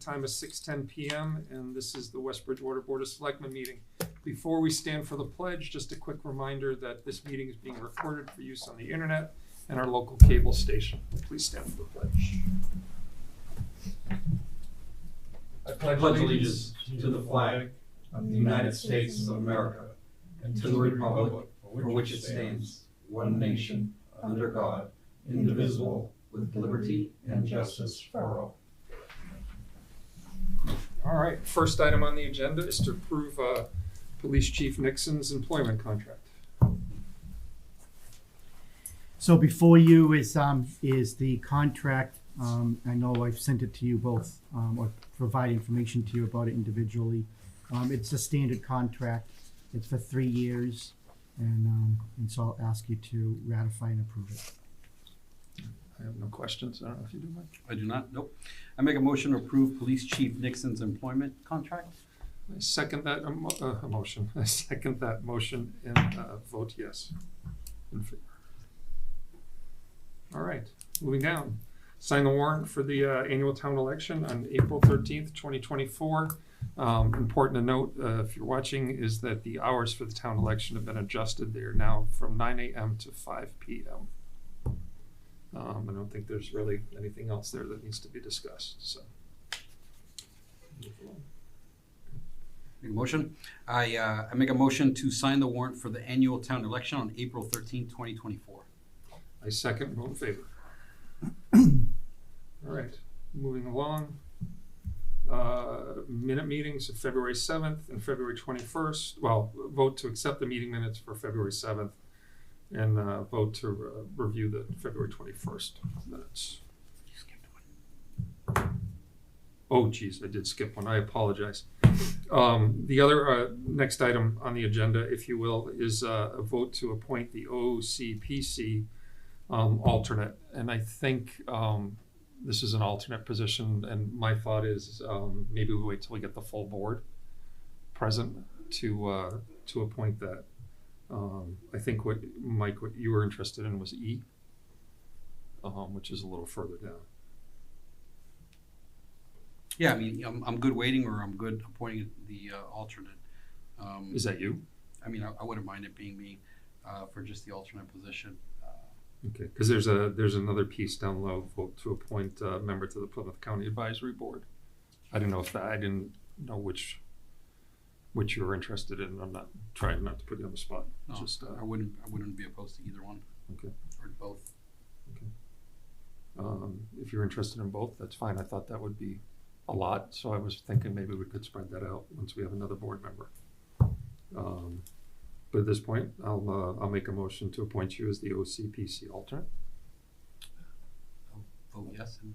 Time is 6:10 p.m. and this is the West Bridgewater Board of Selectmen meeting. Before we stand for the pledge, just a quick reminder that this meeting is being recorded for use on the internet and our local cable station. Please stand for the pledge. I pledge allegiance to the flag of the United States of America and to the republic for which it stands, one nation, under God, indivisible, with liberty and justice for all. All right, first item on the agenda is to approve Police Chief Nixon's employment contract. So before you is the contract. I know I've sent it to you both, or provide information to you about it individually. It's a standard contract. It's for 3 years, and so I'll ask you to ratify and approve it. I have no questions. I don't know if you do, Mike. I do not, nope. I make a motion to approve Police Chief Nixon's employment contract. I second that motion. I second that motion and vote yes in favor. All right, moving down. Sign the warrant for the annual town election on April 13th, 2024. Important to note, if you're watching, is that the hours for the town election have been adjusted. They are now from 9 a.m. to 5 p.m. I don't think there's really anything else there that needs to be discussed, so. Move along. Make a motion. I make a motion to sign the warrant for the annual town election on April 13th, 2024. I second, vote in favor. All right, moving along. Minute meetings of February 7th and February 21st. Well, vote to accept the meeting minutes for February 7th and vote to review the February 21st minutes. You skipped one. Oh, geez, I did skip one. I apologize. The other next item on the agenda, if you will, is a vote to appoint the OCPC alternate. And I think this is an alternate position, and my thought is maybe we wait till we get the full board present to appoint that. I think what you were interested in was E, which is a little further down. Yeah, I mean, I'm good waiting, or I'm good appointing the alternate. Is that you? I mean, I wouldn't mind it being me for just the alternate position. Okay, because there's another piece down low, vote to appoint a member to the Plymouth County Advisory Board. I didn't know which you were interested in. I'm not trying not to put you on the spot. No, Just I wouldn't be opposed to either one. Okay. Or both. Okay. If you're interested in both, that's fine. I thought that would be a lot, so I was thinking maybe we could spread that out once we have another board member. But at this point, I'll make a motion to appoint you as the OCPC alternate. I'll vote yes and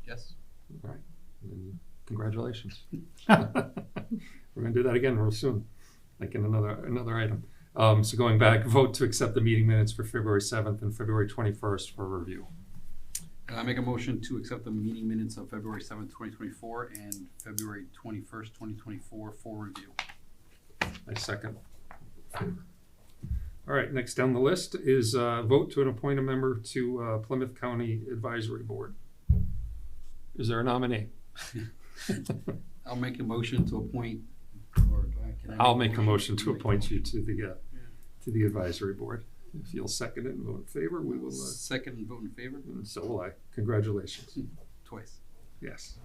yes. All right, and congratulations. We're gonna do that again real soon, like in another item. So going back, vote to accept the meeting minutes for February 7th and February 21st for review. I make a motion to accept the meeting minutes of February 7th, 2024 and February 21st, 2024 for review. I second. All right, next down the list is vote to appoint a member to Plymouth County Advisory Board. Is there a nominee? I'll make a motion to appoint, or I'll make a motion to appoint you to the advisory board. If you'll second it and vote in favor, we will. Second and vote in favor. And so will I. Congratulations. Twice. Yes.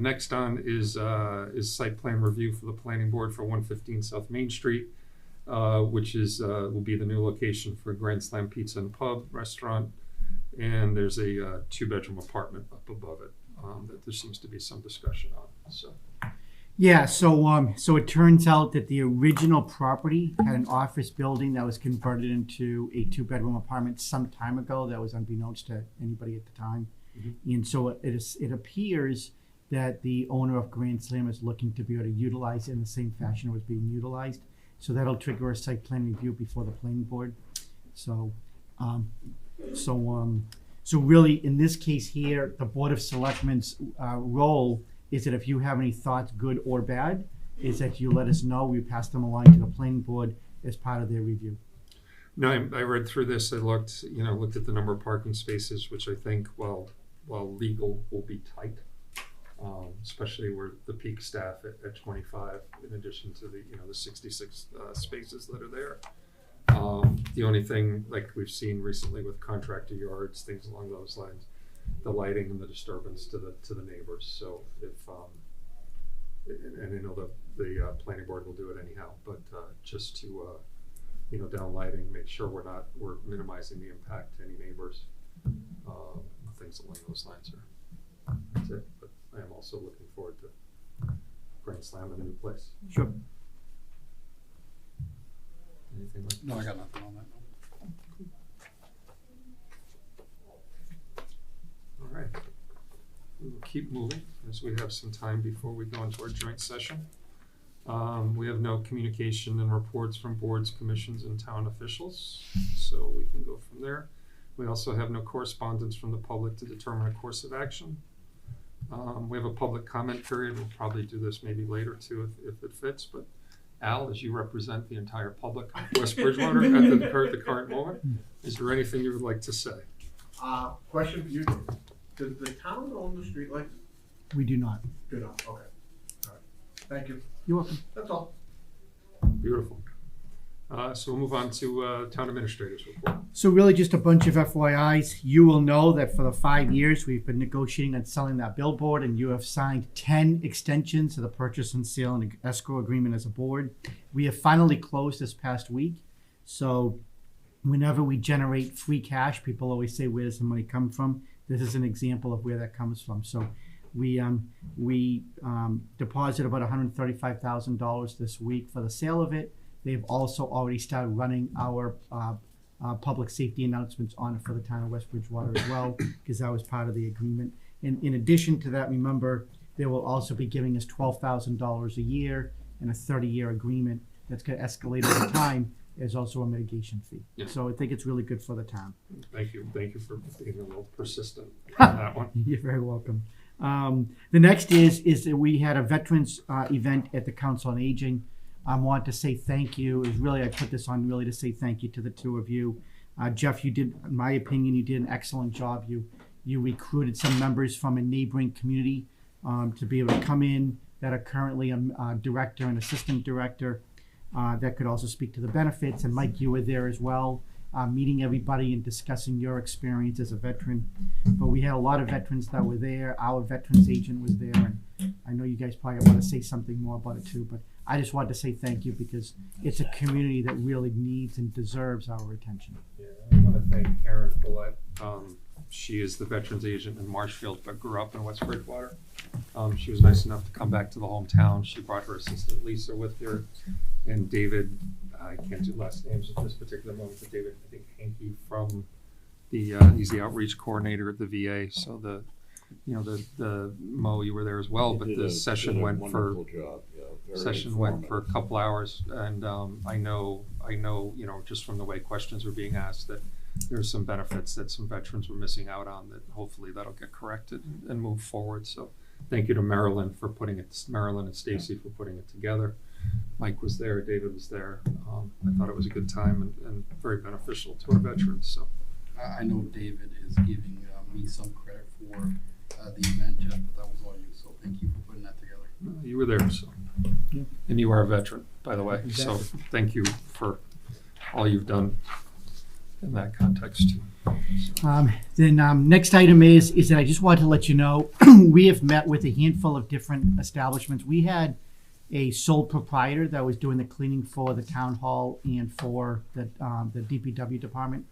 Next on is site plan review for the planning board for 115 South Main Street, which is will be the new location for Grand Slam Pizza and Pub restaurant, and there's a 2-bedroom apartment up above it that there seems to be some discussion on. So. Yeah, so it turns out that the original property had an office building that was converted into a 2-bedroom apartment some time ago that was unbeknownst to anybody at the time. Mm-hmm. And so it appears that the owner of Grand Slam is looking to be able to utilize it in the same fashion it was being utilized. So that'll trigger a site plan review before the planning board. So really in this case here, the Board of Selectmen's role is that if you have any thoughts, good or bad, is that you let us know. We pass them along to the planning board as part of their review. No, I read through this. I looked at the number of parking spaces, which I think, while legal, will be tight. especially where the peak staff at 25, in addition to the 66 spaces that are there. The only thing, like we've seen recently with contractor yards, things along those lines, the lighting and the disturbance to the neighbors. So if and I know the planning board will do it anyhow, but just to down lighting, make sure we're minimizing the impact to any neighbors. Things along those lines are. That's it. But I am also looking forward to Grand Slam in a new place. Sure. Anything like that? No, I got nothing on that. All right. We will keep moving as we have some time before we go into our joint session. We have no communication and reports from boards, commissions, and town officials, so we can go from there. We also have no correspondence from the public to determine a course of action. We have a public comment period. We'll probably do this maybe later too if it fits, but Al, as you represent the entire public of West Bridgewater at the current moment, is there anything you would like to say? Question for you, Dave. Does the town own the streetlights? We do not. Do not, okay. All right. Thank you. You're welcome. That's all. Beautiful. So we'll move on to town administrator's report. So really just a bunch of FYIs. You will know that for the 5 years we've been negotiating on selling that billboard, and you have signed 10 extensions to the purchase and sale and escrow agreement as a board. We have finally closed this past week. So whenever we generate free cash, people always say, where does the money come from? This is an example of where that comes from. So we deposited about $135,000 this week for the sale of it. They've also already started running our public safety announcements on it for the town of West Bridgewater as well, because that was part of the agreement. And in addition to that, remember, they will also be giving us $12,000 a year and a 30-year agreement that's going to escalate over time. There's also a mitigation fee. Yeah. So I think it's really good for the town. Thank you for being a little persistent on that one. You're very welcome. The next is that we had a veterans event at the Council on Aging. I want to say thank you. It was really, I put this on really to say thank you to the two of you. Jeff, you did, in my opinion, you did an excellent job. You recruited some members from a neighboring community to be able to come in that are currently a director and assistant director that could also speak to the benefits. And Mike, you were there as well, meeting everybody and discussing your experience as a veteran. But we had a lot of veterans that were there. Our veterans agent was there, and I know you guys probably want to say something more about it too, but I just wanted to say thank you because it's a community that really needs and deserves our attention. Yeah, I want to thank Karen Follett. She is the veterans agent in Marshfield, but grew up in West Bridgewater. She was nice enough to come back to the hometown. She brought her assistant Lisa with her, and David, I can't do last names at this particular moment, but David, I think Hankey from he's the outreach coordinator at the VA. So the Mo, you were there as well, but the session went for a couple hours, and I know, just from the way questions were being asked, that there's some benefits that some veterans were missing out on that hopefully that'll get corrected and move forward. So thank you to Marilyn and Stacy for putting it together. Mike was there, David was there. I thought it was a good time and very beneficial to our veterans. So I know David is giving me some credit for the event, Jeff, but that was all you. So thank you for putting that together. you were there, so. Yeah. And you are a veteran, by the way. Exactly. So thank you for all you've done in that context too. Then next item is that I just wanted to let you know, we have met with a handful of different establishments. We had a sole proprietor that was doing the cleaning for the town hall and for the DPW department.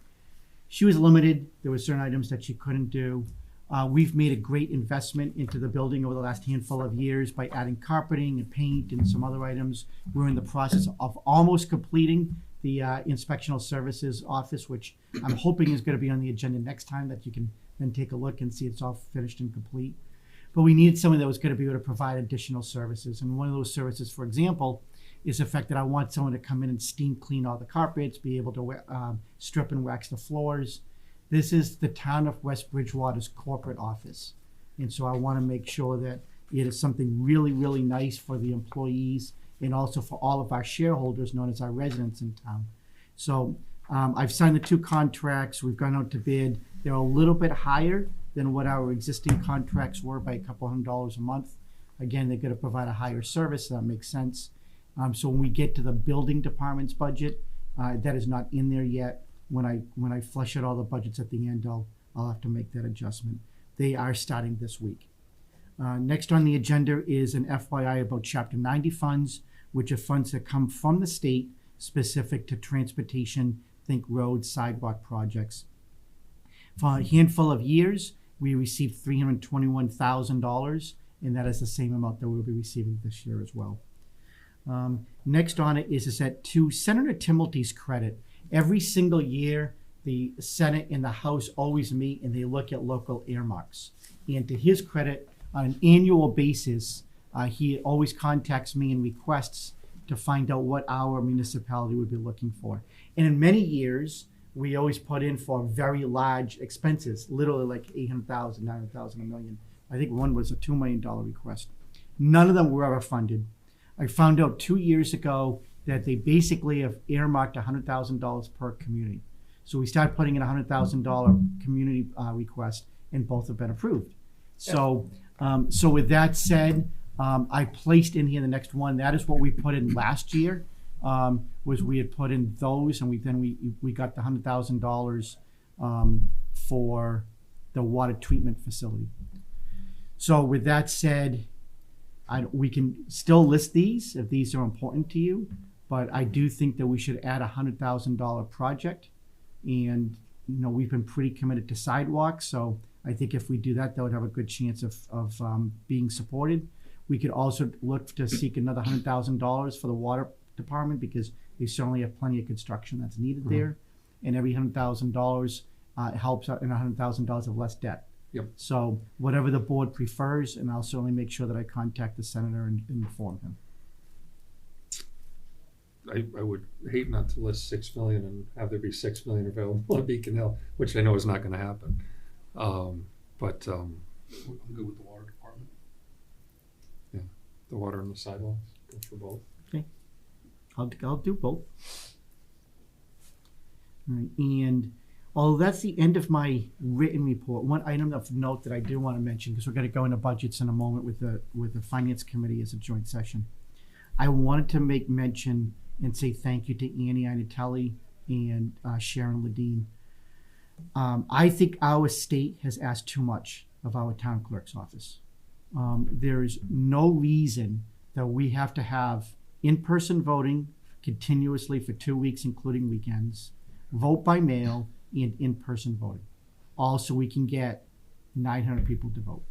She was limited. There were certain items that she couldn't do. We've made a great investment into the building over the last handful of years by adding carpeting and paint and some other items. We're in the process of almost completing the inspectional services office, which I'm hoping is going to be on the agenda next time, that you can then take a look and see it's all finished and complete. But we needed someone that was going to be able to provide additional services. And one of those services, for example, is the fact that I want someone to come in and steam clean all the carpets, be able to strip and wax the floors. This is the town of West Bridgewater's corporate office. And so I want to make sure that it is something really, really nice for the employees and also for all of our shareholders, known as our residents in town. So I've signed the 2 contracts. We've gone out to bid. They're a little bit higher than what our existing contracts were by a couple $100 a month. Again, they're gonna provide a higher service, that makes sense. So when we get to the building department's budget, that is not in there yet. When I flush out all the budgets at the end, I'll have to make that adjustment. They are starting this week. Next on the agenda is an FYI about Chapter 90 funds, which are funds that come from the state specific to transportation, think road, sidewalk projects. For a handful of years, we received $321,000, and that is the same amount that we'll be receiving this year as well. Next on it is that to Senator Timilty's credit, every single year, the Senate and the House always meet and they look at local earmarks. And to his credit, on an annual basis, he always contacts me and requests to find out what our municipality would be looking for. And in many years, we always put in for very large expenses, literally like $800,000, $900,000, $1 million. I think one was a $2 million request. None of them were ever funded. I found out 2 years ago that they basically have earmarked $100,000 per community. So we started putting in a $100,000 community request, and both have been approved. So, so with that said, I placed in here the next one. That is what we put in last year. Was we had put in those, and we got the $100,000 for the water treatment facility. So with that said, we can still list these if these are important to you, but I do think that we should add a $100,000 project. And we've been pretty committed to sidewalks, so I think if we do that, that would have a good chance of being supported. We could also look to seek another $100,000 for the water department, because they certainly have plenty of construction that's needed there, and every $100,000 helps out in $100,000 of less debt. Yep. So whatever the board prefers, and I'll certainly make sure that I contact the senator and inform him. I would hate not to list 6 million and have there be 6 million available at Beacon Hill, which I know is not gonna happen. I'm good with the water department. The water and the sidewalks, go for both. I'll do both. All right, and although that's the end of my written report, one item of note that I do want to mention, because we're going to go into budgets in a moment with the finance committee as a joint session. I wanted to make mention and say thank you to Annie Inatelli and Sharon Ledeen. I think our state has asked too much of our town clerk's office. There is no reason that we have to have in-person voting continuously for 2 weeks, including weekends, vote by mail, and in-person voting. Also, we can get 900 people to vote.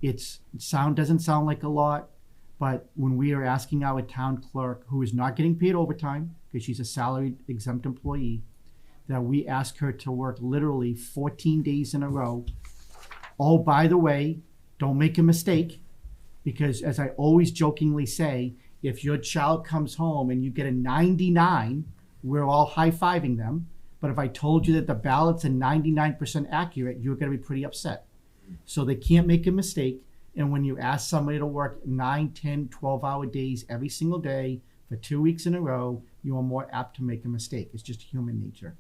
Doesn't sound like a lot, but when we are asking our town clerk, who is not getting paid overtime because she's a salaried exempt employee, that we ask her to work literally 14 days in a row. Oh, by the way, don't make a mistake, because as I always jokingly say, if your child comes home and you get a 99, we're all high-fiving them. But if I told you that the ballots are 99% accurate, you're going to be pretty upset. So they can't make a mistake. And when you ask somebody to work 9, 10, 12-hour days every single day for 2 weeks in a row, you are more apt to make a mistake. It's just human nature.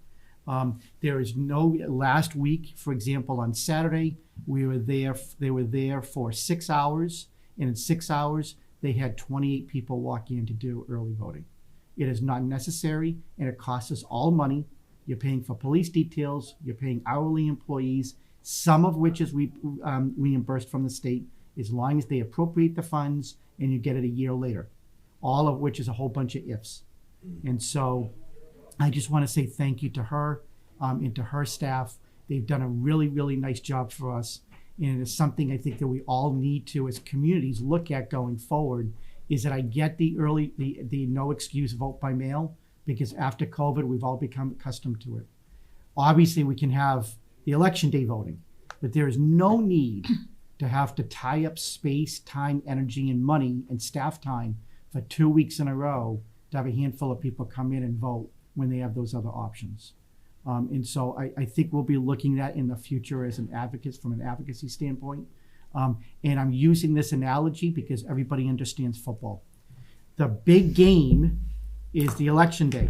There is no, last week, for example, on Saturday, they were there for 6 hours, and in 6 hours, they had 28 people walk in to do early voting. It is not necessary, and it costs us all money. You're paying for police details, you're paying hourly employees, some of which is reimbursed from the state, as long as they appropriate the funds and you get it a year later, all of which is a whole bunch of ifs. And so I just want to say thank you to her and to her staff. They've done a really, really nice job for us. And it is something I think that we all need to, as communities, look at going forward, is that I get the no excuse vote by mail, because after COVID, we've all become accustomed to it. Obviously, we can have the election day voting, but there is no need to have to tie up space, time, energy, and money and staff time for 2 weeks in a row to have a handful of people come in and vote when they have those other options. And so I think we'll be looking at in the future as an advocate, from an advocacy standpoint. And I'm using this analogy because everybody understands football. The big game is the election day.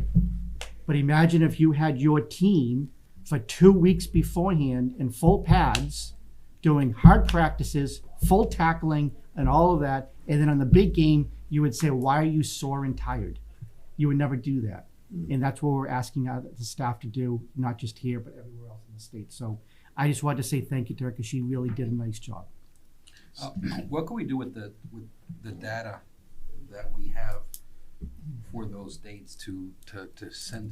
But imagine if you had your team for 2 weeks beforehand in full pads, doing hard practices, full tackling, and all of that. And then on the big game, you would say, why are you sore and tired? You would never do that. And that's what we're asking the staff to do, not just here, but everywhere else in the state. So I just wanted to say thank you to her because she really did a nice job. What can we do with the data that we have for those dates to send to the state?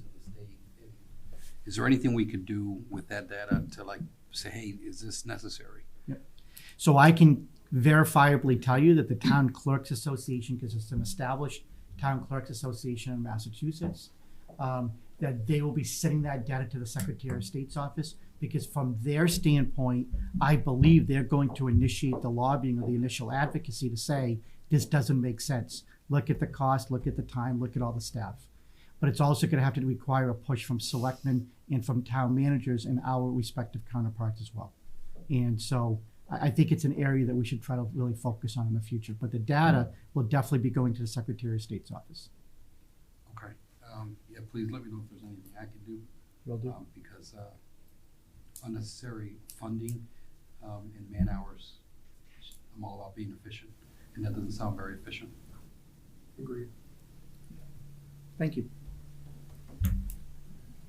Is there anything we could do with that data to like say, hey, is this necessary? So I can verifiably tell you that the Town Clerks Association, because it's an established Town Clerks Association in Massachusetts, that they will be sending that data to the Secretary of State's office, because from their standpoint, I believe they're going to initiate the lobbying or the initial advocacy to say, this doesn't make sense. Look at the cost, look at the time, look at all the staff. But it's also gonna have to require a push from selectmen and from town managers and our respective counterparts as well. And so I think it's an area that we should try to really focus on in the future. But the data will definitely be going to the Secretary of State's office. Okay. Yeah, please let me know if there's anything I can do. Will do. Because unnecessary funding and man hours, I'm all about being efficient, and that doesn't sound very efficient. Agreed. Thank you.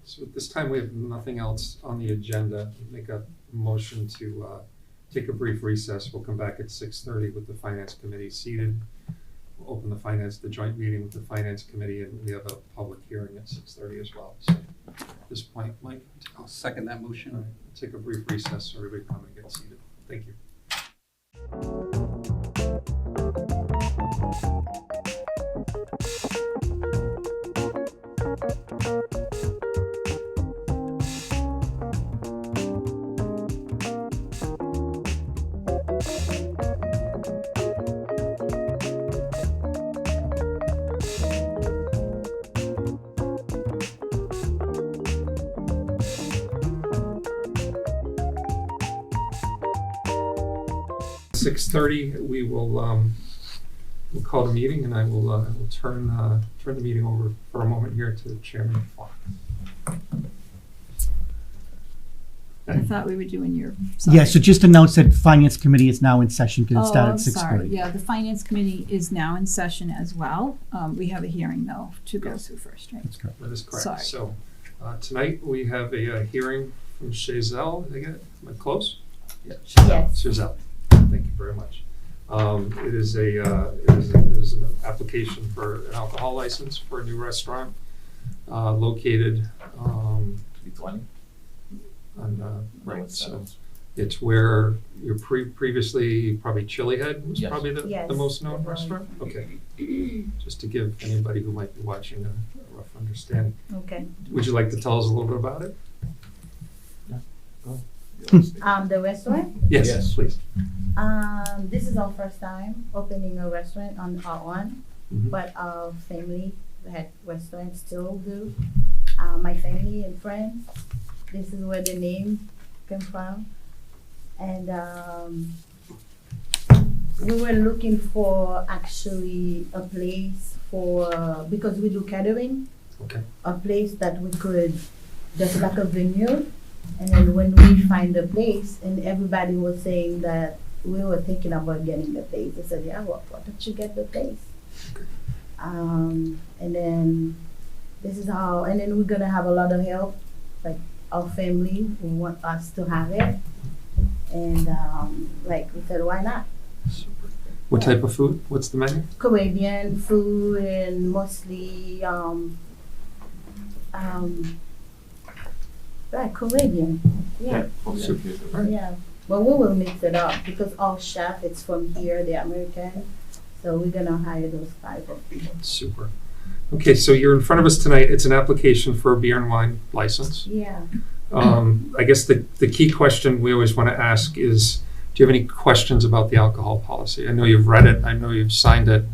So at this time, we have nothing else on the agenda. Make a motion to take a brief recess. We'll come back at 6:30 with the Finance Committee seated. We'll open the joint meeting with the Finance Committee, and we have a public hearing at 6:30 as well. So at this point, Mike, I'll second that motion. all right, take a brief recess so everybody come and get seated. Thank you. Six 6:30, we will we'll call the meeting, and I will turn the meeting over for a moment here to Chairman Fox. I thought we were doing your. Yeah, so just announce that Finance Committee is now in session because it started at 6:30. Sorry. Yeah, the Finance Committee is now in session as well. We have a hearing though to go through first, right? That's correct. That is correct. Sorry. So tonight we have a hearing from Chazelle. Did I get it? Am I close? Yeah, Yes. Chazelle. Thank you very much. It is an application for an alcohol license for a new restaurant located on right. So it's where your previously probably Chili Head was probably the Yes. most known restaurant. Okay. Just to give anybody who might be watching a rough understanding. Okay. Would you like to tell us a little bit about it? The restaurant, Yes, please. this is our first time opening a restaurant on our own, Mhm. but our family had restaurants still do. My family and friends, this is where the name came from. And we were looking for actually a place for, because we do catering, Okay. a place that we could, just like a venue. And then when we find the place, and everybody was saying that we were thinking about getting the place, I said, yeah, well, why don't you get the place? And then this is how, and then we're gonna have a lot of help, like our family who want us to have it. And like we said, why not? Super. What type of food? What's the menu? Caribbean food and mostly like Caribbean, yeah. Super. All right. Yeah, but we will mix it up because our chef is from here, they're American, so we're gonna hire those type of people. Super. Okay, so you're in front of us tonight. It's an application for a beer and wine license. Yeah. I guess the key question we always want to ask is, do you have any questions about the alcohol policy? I know you've read it. I know you've signed it.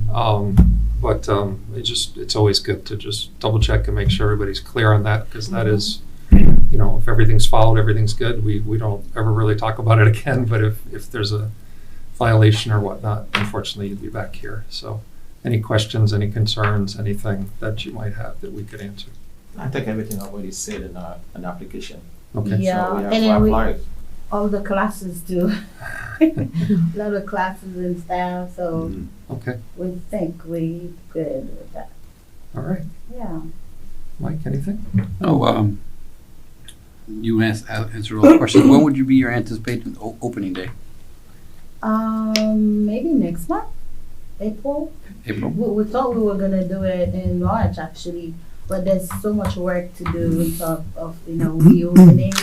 But it's always good to just double check and make sure everybody's clear on that, because that is, if everything's followed, everything's good. We don't ever really talk about it again, but if there's a violation or whatnot, unfortunately, you'd be back here. So any questions, any concerns, anything that you might have that we could answer? I think everything I've already said in an application. Okay. Yeah, So we have and to then apply. all the classes too. A lot of classes and stuff, so Okay, we think we good with that. all right. Yeah. Mike, anything? Oh, you answered all the questions. When would you be your anticipated opening day? Maybe next month, April. April? We thought we were gonna do it in March actually, but there's so much work to do in terms of, reopening.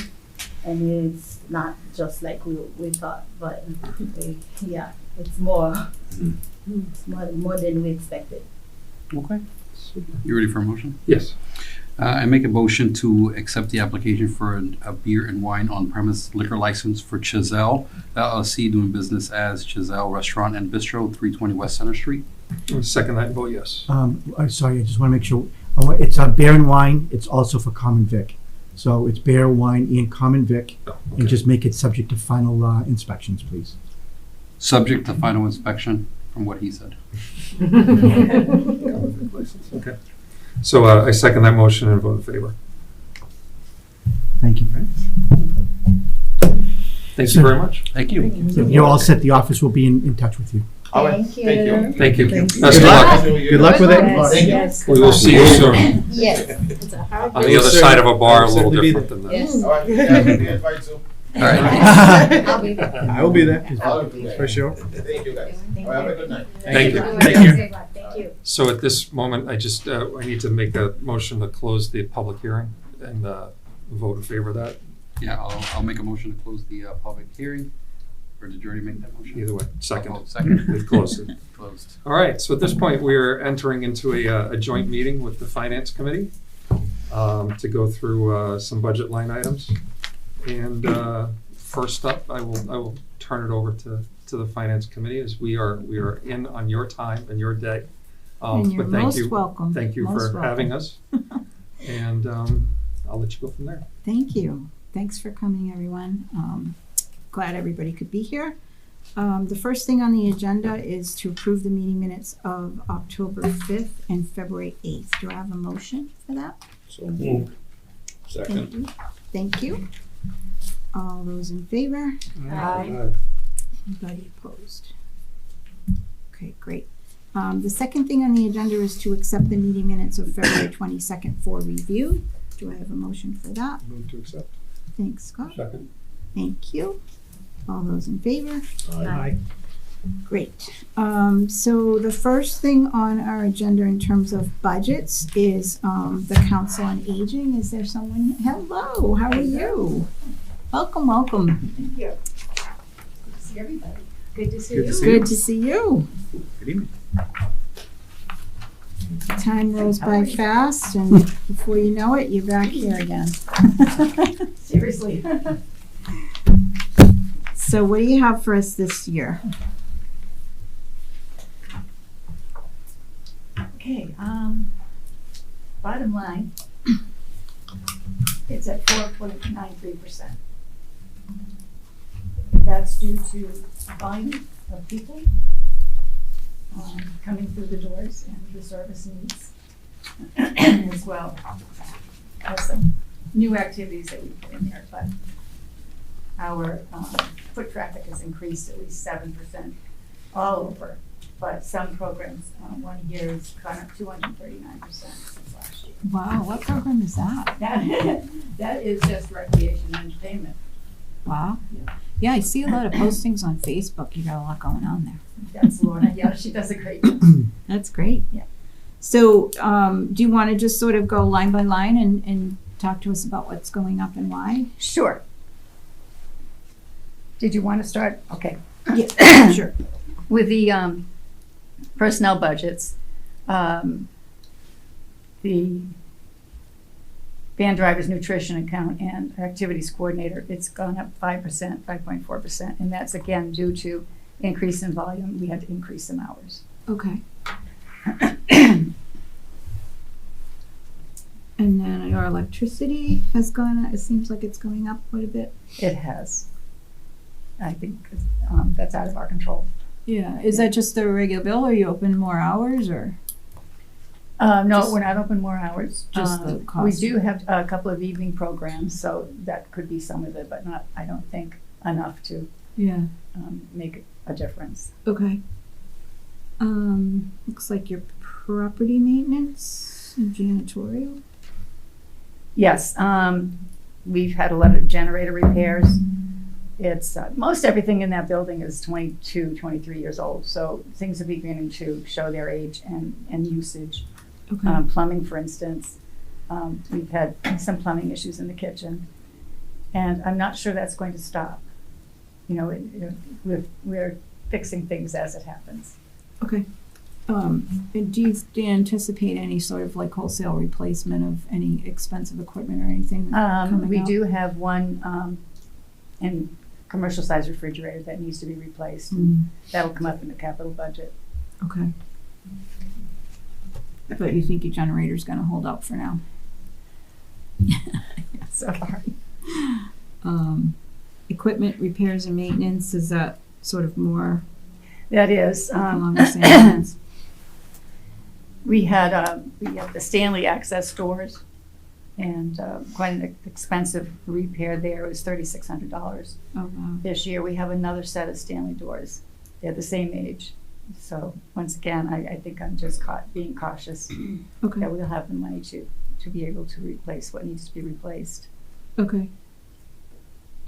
And it's not just like we thought, but yeah, it's more. It's more than we expected. Okay. You ready for a motion? Yes. I make a motion to accept the application for a beer and wine on-premise liquor license for Chazelle LLC, doing business as Chazelle Restaurant and Bistro, 320 West Center Street. Second that and vote yes. I'm sorry, I just want to make sure. It's beer and wine. It's also for common vic. So it's beer, wine, and common vic, Oh, and just make it subject to final inspections, please. Subject to final inspection, from what he said. Okay. So I second that motion and vote in favor. Thank you. Thank you very much. Thank you. So you're all set. The office will be in touch with you. All right, Thank you. thank you. Thank you. Thank you. Best of luck. Good luck with it. Thank you. Yes. We will see you soon. Yes. On the other side of a bar, a little Certainly be different than this. Yes. All right, you guys will be invited too. All right. I'll be there. I will be there. I'll be there. For sure. Thank you guys. All right, have a good night. Thank you. Thank you. Thank you. So at this moment, I just, I need to make a motion to close the public hearing and vote in favor of that. Yeah, I'll make a motion to close the public hearing. Or did you already make that motion? Either way, Oh, second. second. We've closed it. Closed. All right, so at this point, we're entering into a joint meeting with the Finance Committee to go through some budget line items. And first up, I will turn it over to the Finance Committee, as we are in on your time and your day. And you're But thank most you. welcome. Thank you Most for having us. And I'll let you go from there. Thank you. Thanks for coming, everyone. Glad everybody could be here. The first thing on the agenda is to approve the meeting minutes of October 5th and February 8th. Do I have a motion for that? So moved. Thank you. Thank you. All those in favor? Aye. Anybody opposed? Okay, great. The second thing on the agenda is to accept the meeting minutes of February 22nd for review. Do I have a motion for that? Move to accept. Thanks, Scott. Second. Thank you. All those in favor? Aye. Great. So the first thing on our agenda in terms of budgets is the Council on Aging. Is there someone? Hello, how are you? Welcome, welcome. Thank you. Good to see everybody. Good to see Good to you. see Good to see you. Good evening. Time rolls by fast, and before you know it, you're back here again. Seriously. So what do you have for us this year? Okay, bottom line, it's at 4.93%. That's due to volume of people coming through the doors and the service needs as well as some new activities that we put in there, but our foot traffic has increased at least 7% all over. But some programs, one year has gone up 239% since last year. Wow, what program is that? That is just recreation and entertainment. Wow. Yeah. Yeah, I see a lot of postings on Facebook. You got a lot going on there. That's Lorna, yeah, she does a great job. That's great. Yeah. So, do you want to just sort of go line by line and talk to us about what's going up and why? Sure. Did you want to start? Okay. Yeah, sure. With the personnel budgets, the van driver's nutrition account and activities coordinator, it's gone up 5%, 5.4%, and that's again due to increase in volume. We had to increase some hours. Okay. And then our electricity has gone, it seems like it's going up quite a bit. It has. I think that's out of our control. Yeah, is that just the regular bill, or you open more hours, or? No, Just- we're not open more hours. Just the We cost. do have a couple of evening programs, so that could be some of it, but not, I don't think, enough to Yeah. make a difference. Okay. Looks like your property maintenance and janitorial. Yes, we've had a lot of generator repairs. It's, most everything in that building is 22, 23 years old, so things are beginning to show their age and usage. Okay. Plumbing, for instance, we've had some plumbing issues in the kitchen, and I'm not sure that's going to stop. You know, we're fixing things as it happens. Okay. And do you anticipate any sort of like wholesale replacement of any expensive equipment or anything coming We up? do have one in commercial size refrigerator that needs to be replaced. Mm, That'll come up in the capital budget. okay. But you think your generator's gonna hold up for now? So far. Equipment repairs and maintenance, is that sort of more That is, along the same lines? we have the Stanley access doors, and quite an expensive repair there. It was $3,600. Oh, wow. This year, we have another set of Stanley doors. They're the same age. So once again, I think I'm just being cautious Okay, that we'll have the money to be able to replace what needs to be replaced. okay.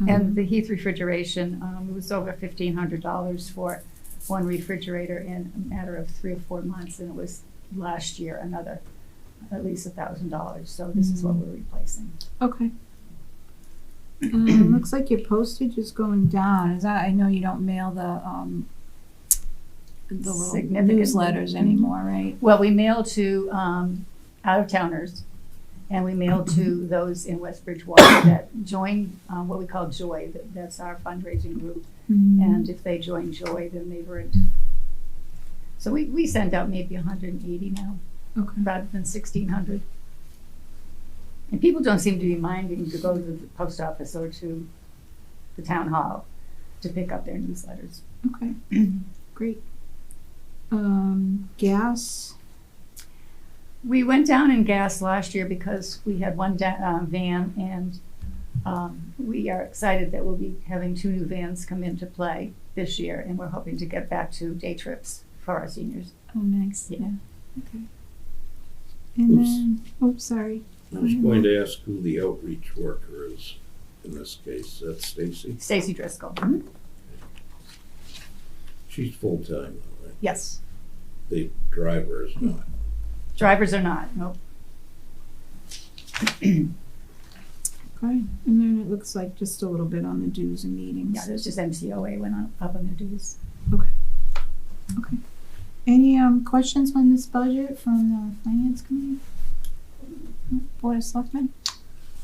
And the Heath refrigeration, it was over $1,500 for one refrigerator in a matter of 3 or 4 months, and it was last year another at least $1,000. So this is what we're replacing. Okay. Looks like your postage is going down. Is that, I know you don't mail the little Significantly. newsletters anymore, right? Well, we mail to out-of-towners, and we mail to those in West Bridgewater that join what we call Joy. That's our fundraising group. And if they join Joy, then they've earned. So we send out maybe 180 now, Okay. rather than 1,600. And people don't seem to be minding to go to the post office or to the town hall to pick up their newsletters. Okay, great. Gas, We went down in gas last year because we had one van, and we are excited that we'll be having 2 new vans come into play this year, and we're hoping to get back to day trips for our seniors. oh, nice, Yeah. yeah, okay. And then, oops, sorry. I was going to ask who the outreach worker is in this case. That's Stacy. Stacy Driscoll. She's full-time though, right? Yes. The driver is not. Drivers are not, nope. Okay, and then it looks like just a little bit on the dues and meetings. Yeah, there's just MCOA went up on their dues. Okay. Any questions on this budget from the finance committee? Board of Selectmen?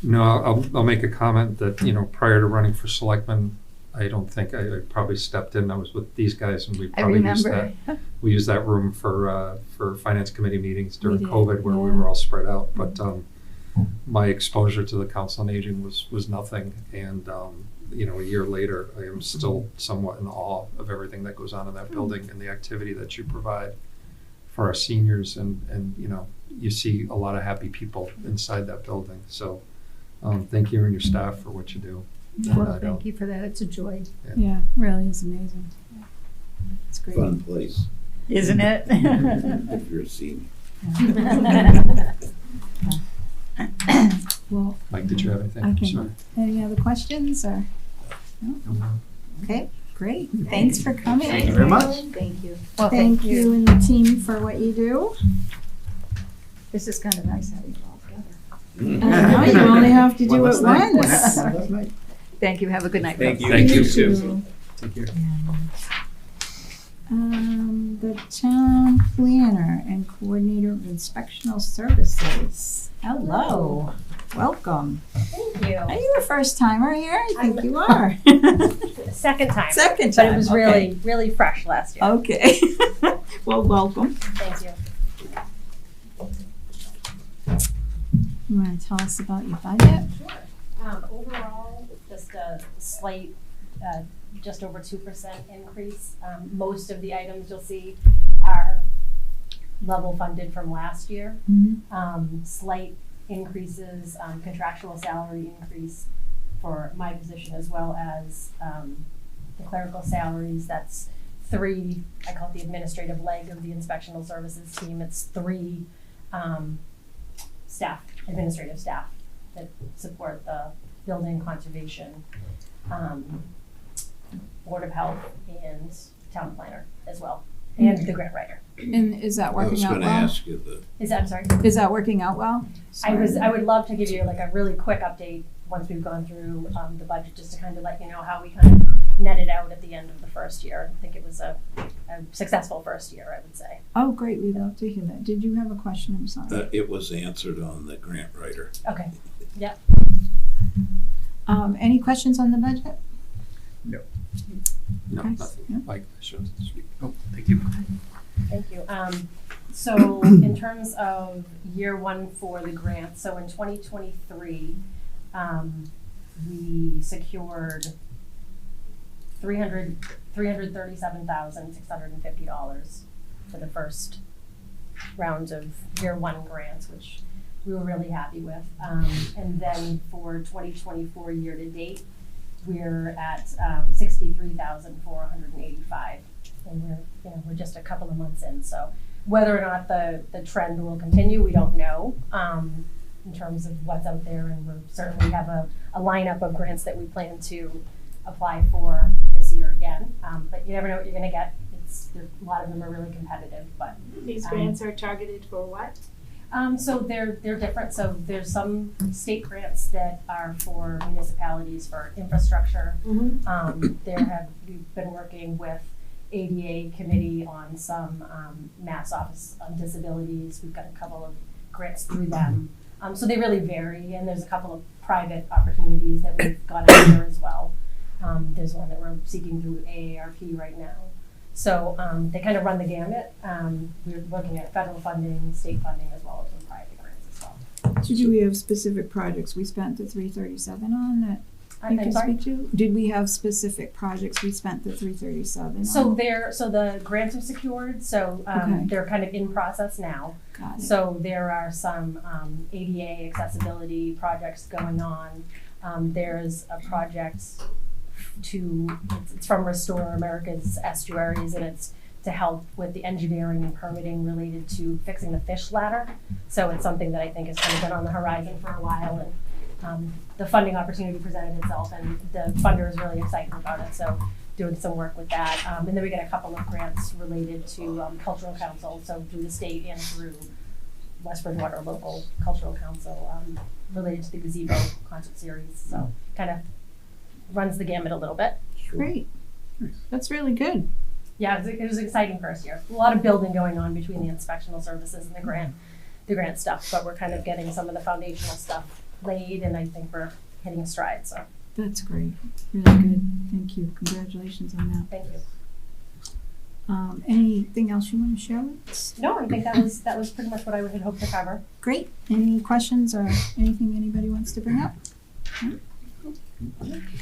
No, I'll make a comment that, you know, prior to running for selectman, I don't think I probably stepped in. I was with these guys, and we I probably used remember. that. We used that room for finance committee meetings during did, COVID, where we yeah. were all spread out. But my exposure to the Council on Aging was nothing, and you know, a year later, I am still somewhat in awe of everything that goes on in that building and the activity that you provide for our seniors, and you know, you see a lot of happy people inside that building. So thank you and your staff for what you do. Well, thank you for that. It's a joy, Yeah, really is amazing. It's great. Fun place isn't it? if you're a senior. Well, Mike, did you have anything? I can- Sorry. any other questions or? No? Okay, great. Thanks for coming. Thank you very much. Thank you. Well, Thank you and the team for what you do. This is kind of nice having you all together. I know, you only have to do it night. once. One last night. Thank you. Have a good night. Thank folks. you. Thank you. too. Take care. The town planner and coordinator of inspectional services. Hello, welcome. Thank you. Are you a first timer here? I think you are. Second time. Second But time, it was okay. really, really fresh last year. Okay. Well, welcome. Thank you. You want to tell us about your budget? Overall, just a slight, just over 2% increase. Most of the items you'll see are level funded from last year. Mhm. Slight increases, contractual salary increase for my position as well as the clerical salaries. That's three, I call it the administrative leg of the inspectional services team. It's three administrative staff that support the building, conservation, Board of Health, and town planner as well, and the grant writer. And is that I was working out gonna well? ask you the, Is that, I'm sorry? Is that working out well? I would love to give you like a really quick update once we've gone through the budget, just to kind of let you know how we kind of netted out at the end of the first year. I think it was a successful first year, I would say. Oh, great, we'd love to hear that. Did you have a question? I'm sorry. it was answered on the grant writer. Okay. Yep. Any questions on the budget? No, Okay. nothing. Yeah. Mike, I should speak. Oh, thank you. Thank you. So in terms of year one for the grant, so in 2023, we secured $337,650 for the first round of year one grants, which we were really happy with. And then for 2024 year to date, we're at 63,485, and we're just a couple of months in. So whether or not the trend will continue, we don't know in terms of what's out there, and we certainly have a lineup of grants that we plan to apply for this year again. But you never know what you're going to get. A lot of them are really competitive, but These grants are targeted for what? so they're different. So there's some state grants that are for municipalities for infrastructure. We've been working with ADA committee on some Mass Office on Disabilities. We've got a couple of grants through them. So they really vary, and there's a couple of private opportunities that we've got out there as well. There's one that we're seeking through AARP right now. So they kind of run the gamut. We're looking at federal funding, state funding, as well as some private grants as well. Did we have specific projects we spent the 337 on that you I'm can sorry? speak to? Did we have specific projects we spent the 337 So on? the grants are secured. So Okay. they're kind of in process now. Got it. So there are some ADA accessibility projects going on. There's a project it's from Restore America's Estuaries, and it's to help with the engineering and permitting related to fixing the fish ladder. So it's something that I think has kind of been on the horizon for a while, and the funding opportunity presented itself, and the funder is really excited about it. So doing some work with that. And then we get a couple of grants related to Cultural Council, so through the state and through West Bridgewater Local Cultural Council, related to the gazebo concert series. So kind of runs the gamut a little bit. Great. That's really good. Yeah, it was an exciting first year. A lot of building going on between the inspectional services and the grant stuff, but we're kind of getting some of the foundational stuff laid, and I think we're hitting a stride. So That's great. Really good. Thank you. Congratulations on that. thank you. Anything else you want to share with us? No, I think that was pretty much what I had hoped to cover. Great. Any questions or anything anybody wants to bring up? No?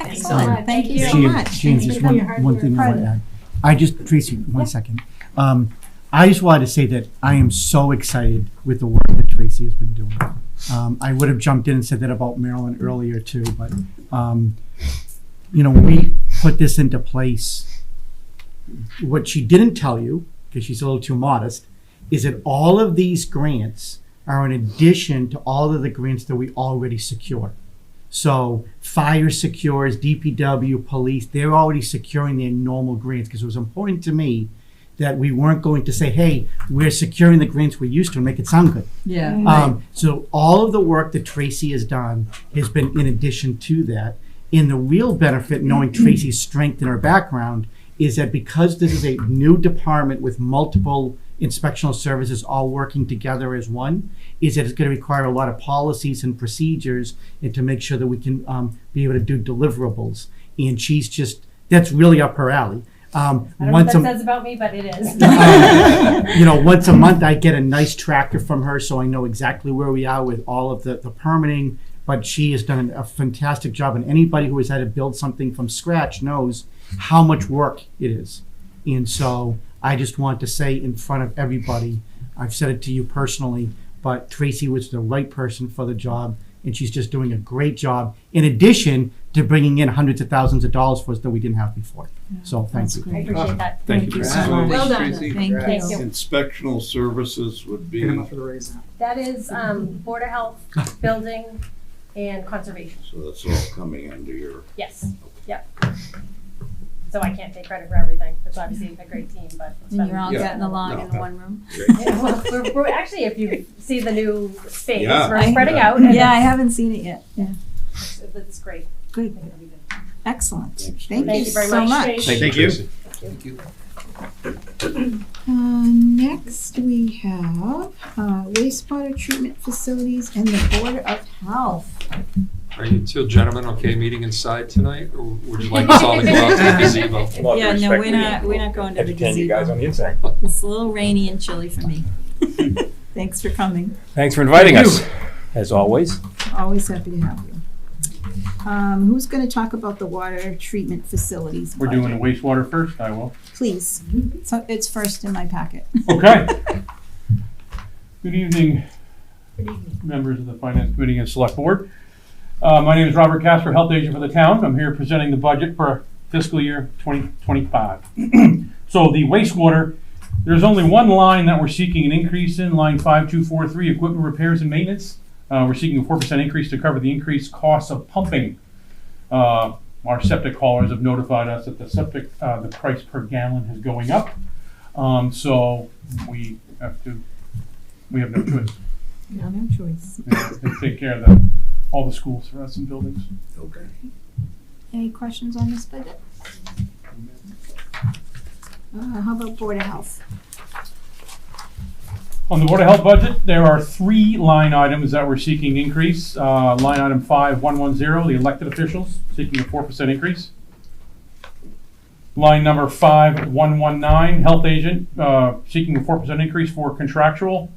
Excellent. Thank you so much. James, Thanks just for your hard one work. thing I want to add. Tracy, one second. I just wanted to say that I am so excited with the work that Tracy has been doing. I would have jumped in and said that about Marilyn earlier too, but when we put this into place, what she didn't tell you, because she's a little too modest, is that all of these grants are in addition to all of the grants that we already secure. So fire secures, DPW, police, they're already securing their normal grants, because it was important to me that we weren't going to say, hey, we're securing the grants we used to and make it sound good. Yeah. So all of the work that Tracy has done has been in addition to that. And the real benefit, knowing Tracy's strength in her background, is that because this is a new department with multiple inspectional services all working together as one, is that it's going to require a lot of policies and procedures, and to make sure that we can be able to do deliverables. And that's really up her alley. I don't know what that says about me, but it is. Once a month I get a nice tracker from her, so I know exactly where we are with all of the permitting. But she has done a fantastic job, and anybody who has had to build something from scratch knows how much work it is. And so I just want to say in front of everybody, I've said it to you personally, but Tracy was the right person for the job, and she's just doing a great job, in addition to bringing in hundreds of thousands of dollars for us that we didn't have before. So thank That's you. I great. appreciate that. Thank you. so much. Well done. Thank Thank you. you. Inspectional services would be, That is, Board of Health, Building, and Conservation. so that's all coming under your, Yes, yep. So I can't take credit for everything. It's obviously a great team, but it's And been. you're all Yeah. getting along in No. one room? Yeah, well, we're actually, if you see the new space, Yeah. we're spreading out. And Yeah, I haven't seen it yet. Yeah, it's great. I good, think it'll be good. excellent. Thanks, Thank Thank you you very so much. much. Thank you. Thank you. Next we have wastewater treatment facilities and the Board of Health. Are you two gentlemen okay meeting inside tonight, or would you like us all to go out to the gazebo? Yeah, no, we're not going to the Entertain you guys gazebo. on the inside. It's a little rainy and chilly for me. Thanks for coming. Thanks for inviting us, as always. Always happy to have you. Who's gonna talk about the water treatment facilities? We're doing the budget? wastewater first, I will. Please. So it's first in my packet. Okay. Good evening, members of the Finance Committee and Select Board. My name is Robert Casper, Health Agent for the town. I'm here presenting the budget for fiscal year 2025. So the wastewater, there's only one line that we're seeking an increase in, line 5243, equipment repairs and maintenance. We're seeking a 4% increase to cover the increased costs of pumping. Our septic haulers have notified us that the price per gallon is going up. So we have no choice. No choice. They take care of all the schools for us and buildings. okay. Any questions on this budget? How about Board of Health? On the Board of Health budget, there are 3 line items that we're seeking increase. Line item 5110, the elected officials, seeking a 4% increase. Line number 5119, health agent, seeking a 4% increase for contractual.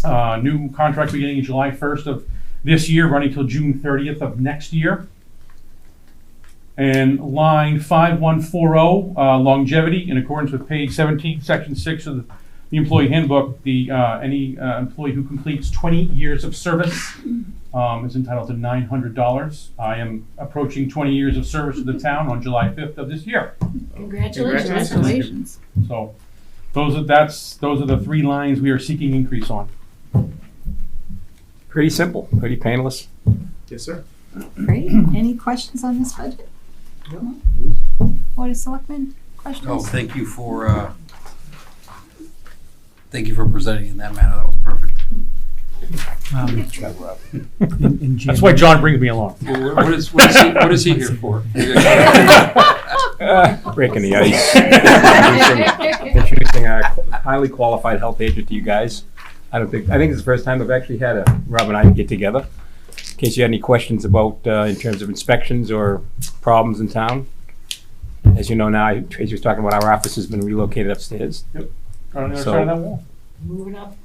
New contract beginning July 1st of this year, running till June 30th of next year. And line 5140, longevity, in accordance with page 17, section 6 of the employee handbook, any employee who completes 20 years of service is entitled to $900. I am approaching 20 years of service to the town on July 5th of this year. Congratulations. Congratulations. So those are the 3 lines we are seeking increase on. Pretty simple, pretty painless. Yes, sir. Great. Any questions on this budget? No. Board of Selectmen, questions? Oh, thank you for presenting in that manner. That was perfect. That's why John brings me along. Well, what is he here for? Breaking the ice. Introducing a highly qualified health agent to you guys. I think it's the first time I've actually had Rob and I get together. In case you had any questions about in terms of inspections or problems in town. As you know now, Tracy was talking about our office has been relocated upstairs. Right on the other So- side of that wall. Moving up.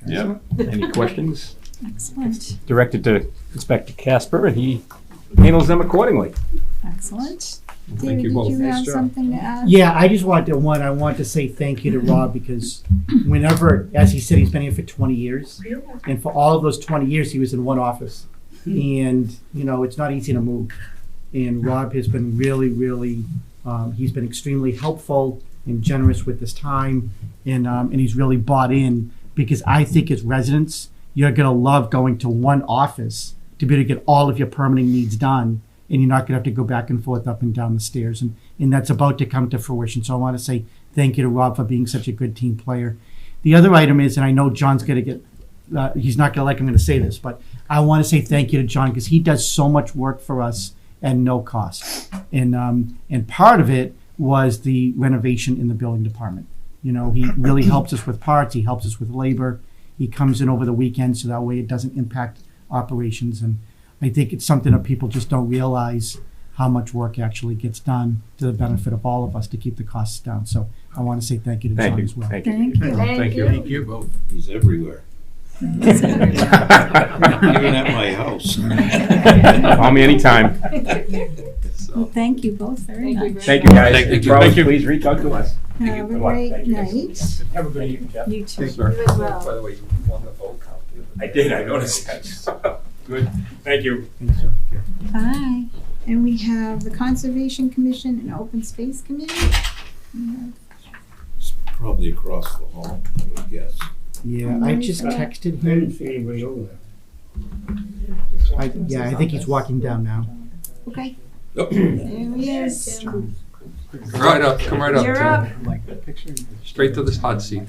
Yeah. Any questions? Excellent. Directed to Inspector Casper, and he handles them accordingly. Excellent. Thank David, you did both. you Nice have job. something to add? Yeah, I just want to say thank you to Rob, because whenever, as he said, he's been here for 20 years. And for all of those 20 years, he was in one office. And, it's not easy to move. And Rob has been really, he's been extremely helpful and generous with his time. And he's really bought in, because I think as residents, you're going to love going to one office to be able to get all of your permitting needs done. And you're not going to have to go back and forth up and down the stairs. And that's about to come to fruition. So I want to say thank you to Rob for being such a good team player. The other item is, and I know John's going to get, he's not going to like I'm going to say this, but I want to say thank you to John, because he does so much work for us at no cost. And part of it was the renovation in the building department. He really helps us with parts. He helps us with labor. He comes in over the weekend, so that way it doesn't impact operations. And I think it's something that people just don't realize, how much work actually gets done to the benefit of all of us to keep the costs down. So I want to say thank you to John as well. Thank you. Thank you. Thank you. Thank you both. He's everywhere. Even at my house. Call me anytime. Well, thank you both very much. Thank you, guys. Thank you. And Charles, Thank you. please reach out to us. Have a Good luck. great Thank you. night. Have a good evening, Jeff. You too. Sir. You as well. By the way, you won the vote count. the other I day. did, I noticed that. Good, thank you. Bye. And we have the Conservation Commission and Open Space Committee. It's probably across the hall, I would guess. Yeah, I just texted him. see anybody over there. I think he's walking down now. Okay. Oh. There he is. Come right up, come right up. You're Tim. up. Straight to this hot seat.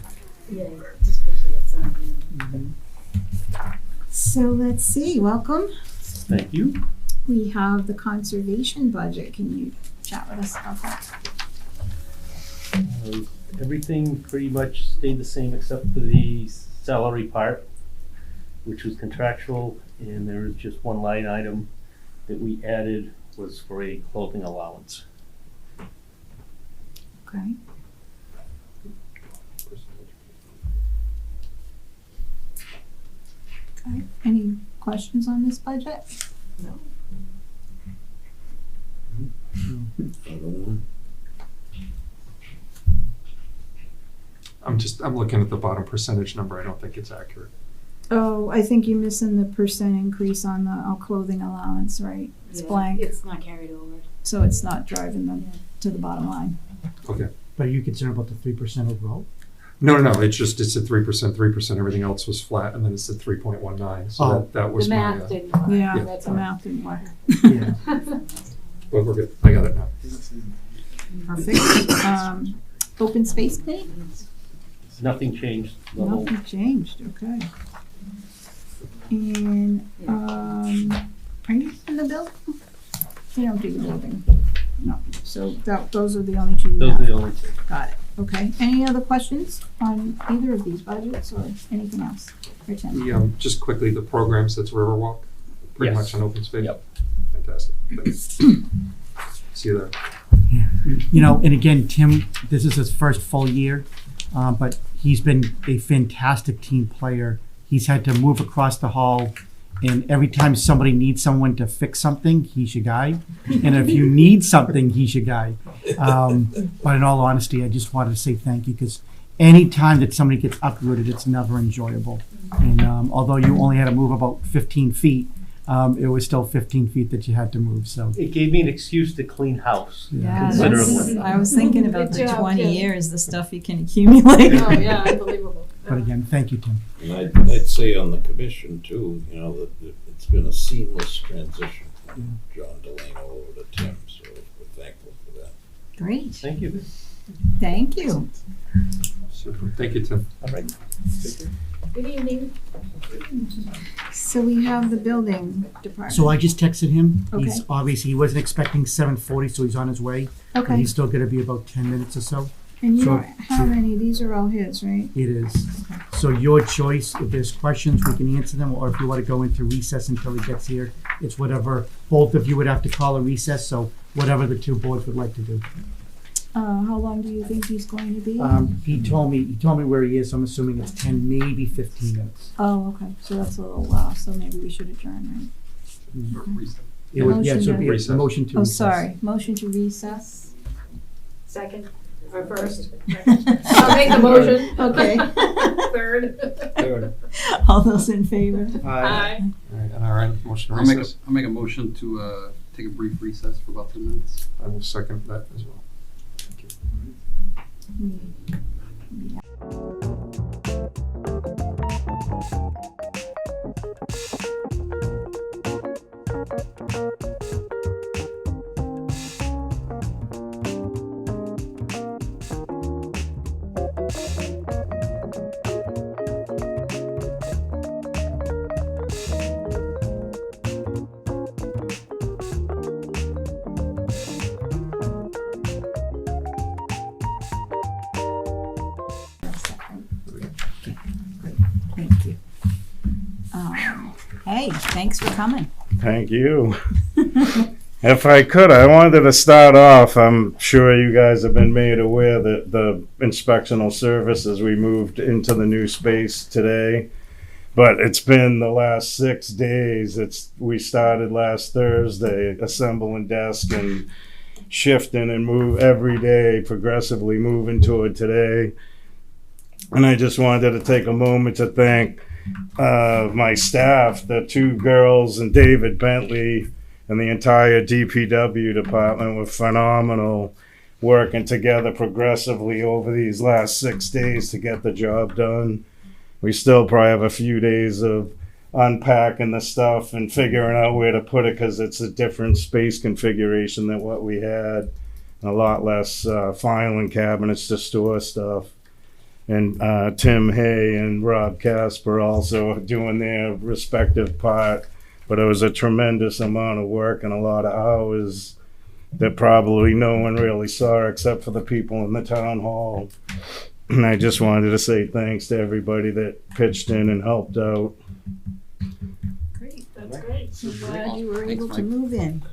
So let's see, welcome. Thank you. We have the conservation budget. Can you chat with us about that? Everything pretty much stayed the same except for the salary part, which was contractual, and there was just one line item that we added was for a clothing allowance. Okay. Okay. Any questions on this budget? I'm looking at the bottom percentage number. I don't think it's accurate. Oh, I think you're missing the percent increase on the clothing allowance, right? It's blank, It's not carried over. so it's not driving them to the bottom line. Okay. But are you concerned about the 3% overall? No, it's just, it's at 3%, everything else was flat, and then it's at 3.19, so Oh. that was The my, math didn't work. Yeah, That's the all. math didn't work. Yeah. but we're good, I got it now. Perfect. Open Space Committee? Nothing changed. The whole- Nothing changed, okay. And, are you in the building? You don't do the building. No, so those are the only two you Those are have. the only two. Got it, okay. Any other questions on either of these budgets or anything else for Tim? Just quickly, the programs, that's Riverwalk, pretty Yes. much on open space? Yep. Fantastic, thanks. See you there. You know, and again, Tim, this is his first full year, but he's been a fantastic team player. He's had to move across the hall, and every time somebody needs someone to fix something, he's your guy. And if you need something, he's your guy. But in all honesty, I just wanted to say thank you, because any time that somebody gets uprooted, it's never enjoyable. And although you only had to move about 15 feet, it was still 15 feet that you had to move, so. It gave me an excuse to clean house. Yeah, Considerably. I was thinking about Good the job, 20 Tim. years, the stuff you can accumulate. Oh, yeah, unbelievable. But again, thank you, Tim. And I'd say on the commission too, you know, that it's been a seamless transition from John Delano over to Tim, so we're thankful for that. Great, Thank you. thank you. Super, thank you, Tim. All right. Good evening. So we have the building department. So I just texted him. He's Okay. obviously, he wasn't expecting 7:40, so he's on his way. But Okay, he's still gonna be about 10 minutes or so. and you so- don't have any, these are all his, right? It is. So your choice, if there's questions, we can answer them, or if you want to go into recess until he gets here, it's whatever, both of you would have to call a recess, so whatever the two boards would like to do. How long do you think he's going to be? He told me where he is, so I'm assuming it's 10, maybe 15 minutes. Oh, okay, so that's a little while, so maybe we should adjourn, It would, yeah, so it'd be a Recess. motion to right? Oh, recess. sorry, motion to recess? Second, or first? I'll make the motion. Okay. Third. All those in favor? Aye. All right, and all right, motion to I'll make recess. I'll make a motion to take a brief recess for about 10 minutes. I will second that as well. Thank you. Thank you. Hey, thanks for coming. Thank you. If I could, I wanted to start off, I'm sure you guys have been made aware that the inspectional services, we moved into the new space today. But it's been the last 6 days. We started last Thursday assembling desk and shifting and move every day, progressively moving toward today. And I just wanted to take a moment to thank my staff, the 2 girls and David Bentley and the entire DPW department were phenomenal, working together progressively over these last 6 days to get the job done. We still probably have a few days of unpacking the stuff and figuring out where to put it because it's a different space configuration than what we had. A lot less filing cabinets to store stuff. And Tim Hay and Rob Casper also doing their respective part. But it was a tremendous amount of work and a lot of hours that probably no one really saw except for the people in the town hall. And I just wanted to say thanks to everybody that pitched in and helped out. Great, that's great. So glad you were Thanks, able to Mike. move in.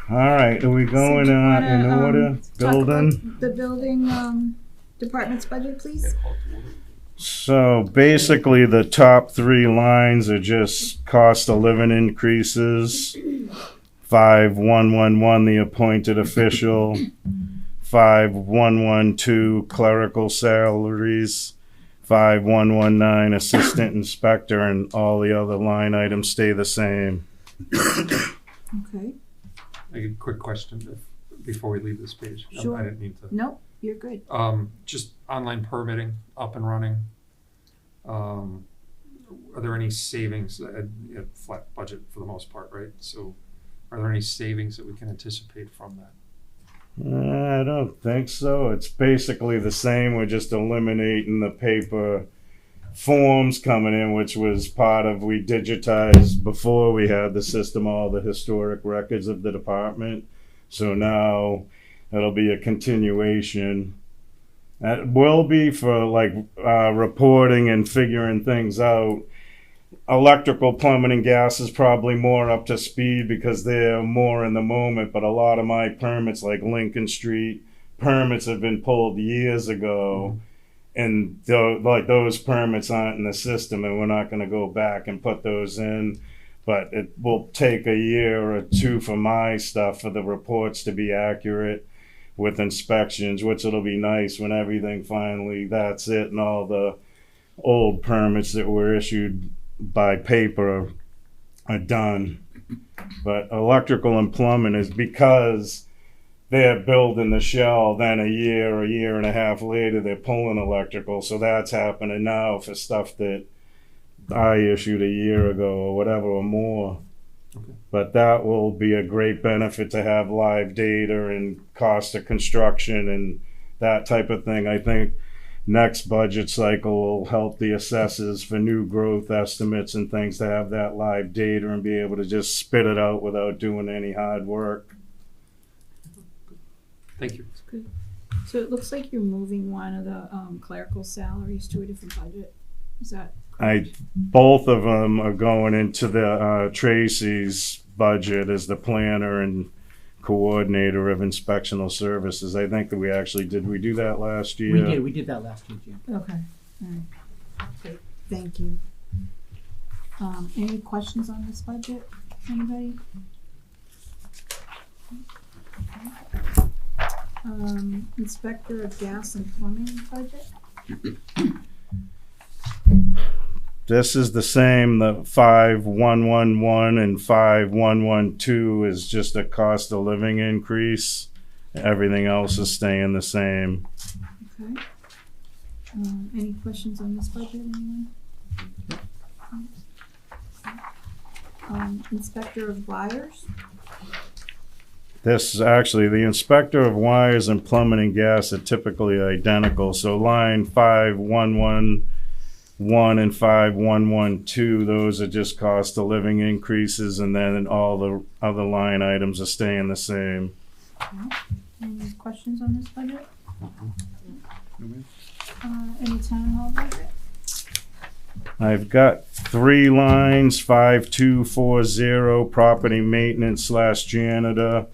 All right, are we going So do you in wanna, order? talk Building? about the building department's budget, please? So basically, the top 3 lines are just cost of living increases. 5111, the appointed official. 5112, clerical salaries. 5119, assistant inspector, and all the other line items stay the same. Okay, A quick question before we leave this page. Sure. I didn't mean to. nope, you're good. Just online permitting up and running. Are there any savings? Flat budget for the most part, right? So are there any savings that we can anticipate from that? I don't think so. It's basically the same. We're just eliminating the paper forms coming in, which was part of, we digitized before we had the system, all the historic records of the department. So now it'll be a continuation. That will be for like reporting and figuring things out. Electrical, plumbing, and gas is probably more up to speed because they're more in the moment, but a lot of my permits, like Lincoln Street permits, have been pulled years ago, and those permits aren't in the system, and we're not going to go back and put those in. But it will take a year or 2 for my stuff for the reports to be accurate with inspections, which it'll be nice when everything finally, that's it, and all the old permits that were issued by paper are done. But electrical and plumbing is because they're building the shell, then a year and a half later they're pulling electrical. So that's happening now for stuff that I issued a year ago or whatever or more. Okay. But that will be a great benefit to have live data and cost of construction and that type of thing. I think next budget cycle will help the assessors for new growth estimates and things to have that live data and be able to just spit it out without doing any hard work. Thank you. That's good. So it looks like you're moving one of the clerical salaries to a different budget. Is that correct? Both of them are going into the Tracy's budget as the planner and coordinator of inspectional services. I think that did we do that last year? We did that last year, Jim. Okay, all right. Great, thank you. Any questions on this budget? Anybody? Inspector of gas and plumbing budget? This is the same. The 5111 and 5112 is just a cost of living increase. Everything else is staying the same. Okay. Any questions on this budget, anyone? Inspector of wires? This is actually, the inspector of wires and plumbing and gas are typically identical. So line 5111 and 5112, those are just cost of living increases, and then all the other line items are staying the same. Okay. Any questions on this budget? Any town hall budget? I've got 3 lines, 5240, property maintenance / janitor.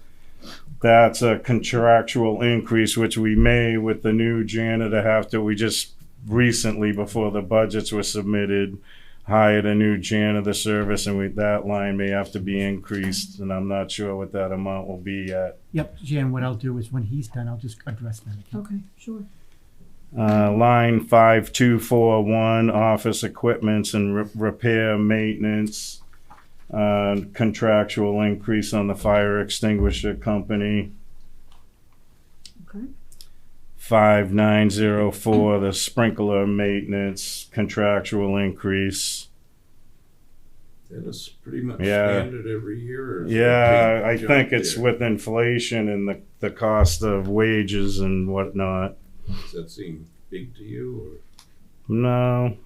That's a contractual increase, which we may, with the new janitor, we just recently, before the budgets were submitted, hired a new janitor service, and that line may have to be increased, and I'm not sure what that amount will be yet. Yep, Jan, what I'll do is when he's done, I'll just address that. Okay, sure. Line 5241, office equipments and repair maintenance, contractual increase on the fire extinguisher company. Okay. 5904, the sprinkler maintenance, contractual increase. That is pretty much Yeah. standard every year. Or is it a Yeah, big I jump think it's there? with inflation and the cost of wages and whatnot. Does that seem big to you, No,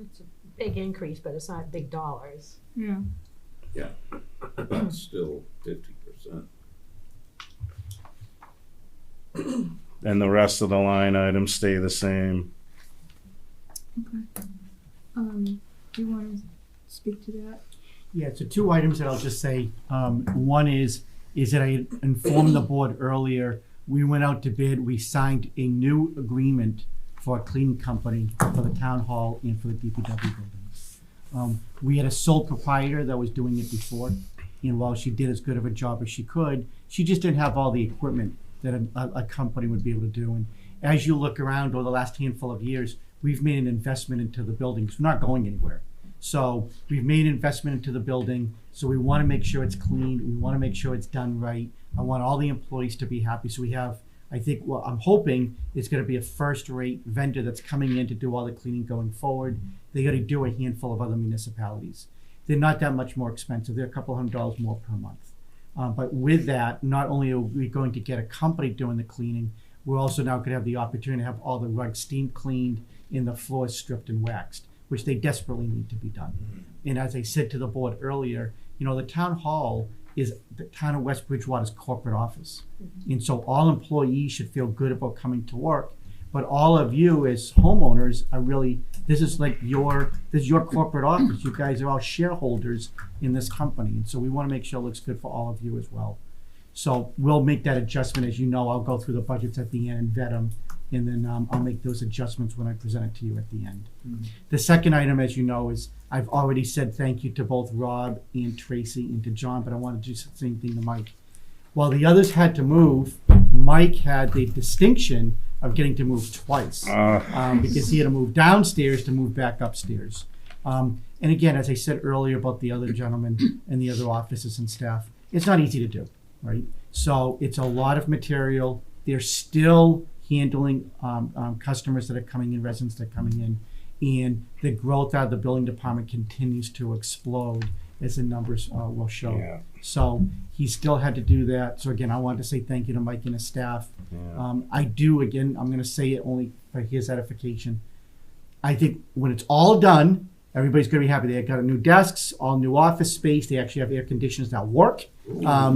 It's a big increase, but it's not big dollars. Yeah. or but still 50%? and the rest of the line items stay the same. Okay. Do you want to speak to that? Yeah, so two items that I'll just say. One is that I informed the board earlier, we went out to bid, we signed a new agreement for a cleaning company for the town hall and for the DPW buildings. We had a sole proprietor that was doing it before, and while she did as good of a job as she could, she just didn't have all the equipment that a company would be able to do. And as you look around over the last handful of years, we've made an investment into the buildings. We're not going anywhere. So we've made an investment into the building, so we want to make sure it's clean, we want to make sure it's done right. I want all the employees to be happy, so we have, I think, well, I'm hoping it's going to be a first-rate vendor that's coming in to do all the cleaning going forward. They got to do a handful of other municipalities. They're not that much more expensive. They're a couple $100 more per month. But with that, not only are we going to get a company doing the cleaning, we're also now going to have the opportunity to have all the rugs steam cleaned and the floors stripped and waxed, which they desperately need to be done. And as I said to the board earlier, you know, the town hall is the town of West Bridgewater's corporate office. And so all employees should feel good about coming to work. But all of you as homeowners are really, this is your corporate office. You guys are all shareholders in this company. And so we want to make sure it looks good for all of you as well. So we'll make that adjustment. As you know, I'll go through the budgets at the end and vet them. And then I'll make those adjustments when I present it to you at the end. The second item, as you know, is I've already said thank you to both Rob and Tracy and to John, but I want to do the same thing to Mike. While the others had to move, Mike had the distinction of getting to move twice because he had to move downstairs to move back upstairs. And again, as I said earlier about the other gentlemen and the other offices and staff, it's not easy to do, right? So it's a lot of material. They're still handling customers that are coming in, residents that are coming in, and the growth out of the building department continues to explode as the numbers will show. Yeah. So he still had to do that. So again, I wanted to say thank you to Mike and his staff. Yeah. I do, again, I'm gonna say it only for his edification. I think when it's all done, everybody's gonna be happy. They got new desks, all new office space. They actually have air conditioners that work. I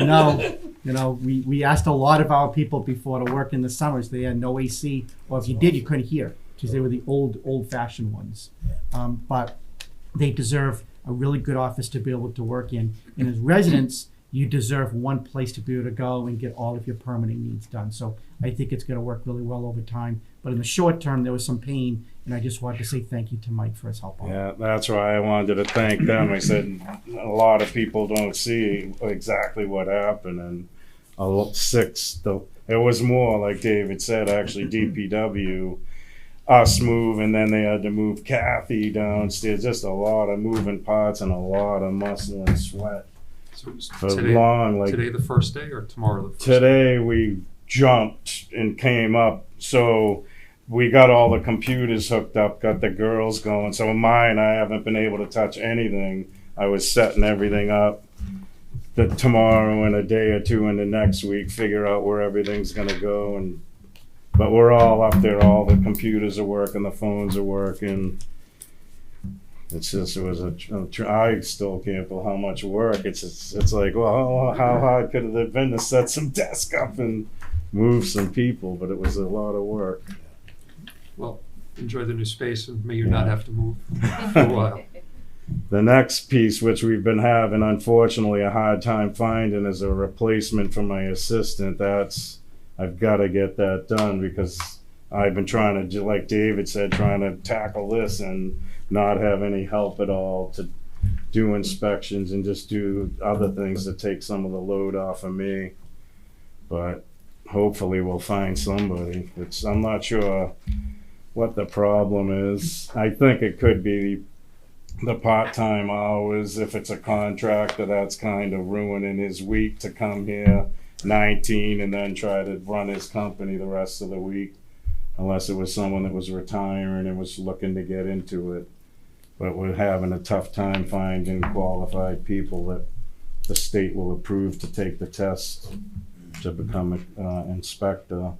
know, you know, we asked a lot of our people before to work in the summers. They had no AC, or if you did, you couldn't hear because they were the old-fashioned ones. But they deserve a really good office to be able to work in. And as residents, you deserve one place to be able to go and get all of your permitting needs done. So I think it's gonna work really well over time. But in the short term, there was some pain, and I just wanted to say thank you to Mike for his help on it. Yeah, that's why I wanted to thank them. I said a lot of people don't see exactly what happened, and it was more, like David said, actually DPW, us move, and then they had to move Kathy downstairs. Just a lot of moving parts and a lot of muscle and sweat. So it was For today, long, like today the first day or tomorrow the first today we jumped and came up, so we got all the computers hooked up, got the girls going. So mine, I haven't been able to touch anything. I was setting everything up. That tomorrow and a day or two into next week, figure out where everything's gonna go. But we're all up there. All the computers are working, the phones are working. It's just, I still can't believe how much work. It's like, well, how hard could it have been to set some desk up and move some people? But it was a lot of work. Well, enjoy the new space and may you not have to move for a while. The next piece, which we've been having, unfortunately, a hard time finding, is a replacement for my assistant. I've got to get that done because I've been trying to, like David said, trying to tackle this and not have any help at all to do inspections and just do other things to take some of the load off of me. But hopefully we'll find somebody. I'm not sure what the problem is. I think it could be the part-time hours. If it's a contractor, that's kind of ruining his week to come here 19 and then try to run his company the rest of the week, unless it was someone that was retiring and was looking to get into it. But we're having a tough time finding qualified people that the state will approve to take the test to become an inspector.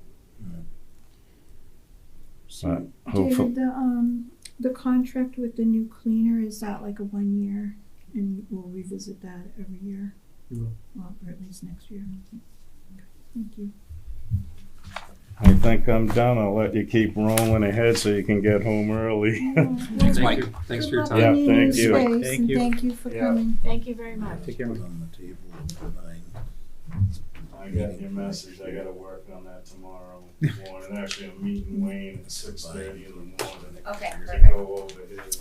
But hopefully, David, the contract with the new cleaner, is that like a 1 year, and we'll revisit that every year? We will. Well, or at least next year. Okay. Thank you. I think I'm done. I'll let you keep rolling ahead so you can get home early. Thanks, Thank Mike. you. Thanks for Good your luck time. Yeah, in your new thank you. space, Thank and you. thank you for Yeah. coming. Thank you very much. Take care, Mike. On the table tonight. I got your message. I gotta work on that tomorrow morning. Actually, I'm meeting Wayne at 6:30 in the morning. Okay, To perfect. go over his